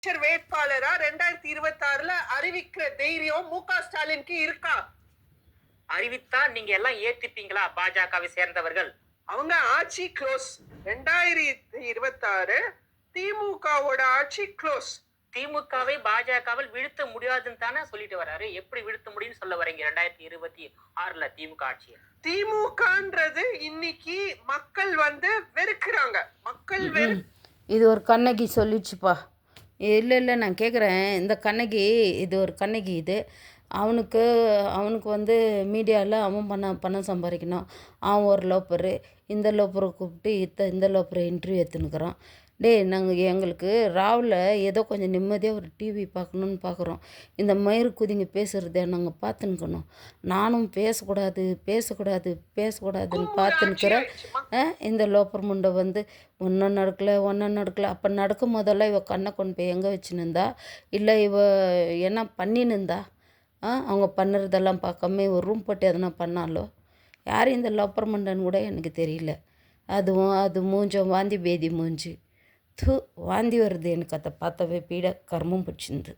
வேட்பாளரா 2026ல அறிவிக்கிற தைரியம் மு.க. ஸ்டாலினுக்கு இருக்கா? அறிவித்தா நீங்க எல்லாம் ஏத்துப்பீங்களா பாஜகவை சேர்ந்தவர்கள்? அவங்க ஆட்சி க்ளோஸ். 2026 திமுகவோட ஆட்சி க்ளோஸ். திமுகவை பாஜகவில் வீழ்த்த முடியாதுன்னு தானே சொல்லிட்டு வர்றாரு. எப்படி வீழ்த்த முடியும்னு சொல்ல வரீங்க 2026ல திமுக ஆட்சியை? திமுகன்றது இன்னைக்கு மக்கள் வெறுக்கிறாங்க. மக்கள் இது ஒரு கண்ணகி சொல்லிச்சுப்பா. இல்லை நான் கேட்குறேன், இந்த கண்ணகி இது ஒரு கண்ணகி இது. அவனுக்கு மீடியாவில் அவன் பணம் சம்பாதிக்கணும். அவன் ஒரு லோப்பரு, இந்த லோப்பரை கூப்பிட்டு இந்த லோப்பரை இன்டர்வியூ எடுத்துன்னுக்குறான். எங்களுக்கு ராவில் ஏதோ கொஞ்சம் நிம்மதியாக ஒரு டிவி பார்க்கணுன்னு பார்க்குறோம். இந்த மயிறு குதிங்க பேசுகிறத நாங்கள் பார்த்துன்னுக்கணும். நானும் பேசக்கூடாதுன்னு பார்த்துன்னுக்கிறேன். இந்த லோப்பர் முண்டை ஒன்றும் நடக்கலை. அப்போ நடக்கும் போதெல்லாம் இவ கண்ணை கொண்டு போய் எங்கே வச்சுன்னு இல்லை இவ என்ன பண்ணின்னு இருந்தா? அவங்க பண்ணுறதெல்லாம் பார்க்காம ஒரு ரூம் போட்டு எதனா பண்ணாலோ? யார் இந்த லோப்பர் மண்டைன்னு கூட எனக்கு தெரியல. அது மூஞ்சம் வாந்தி பேதி மூஞ்சி. வாந்தி வருது எனக்கு அதை பார்த்தவே பீட கர்மம் பிடிச்சிருந்து.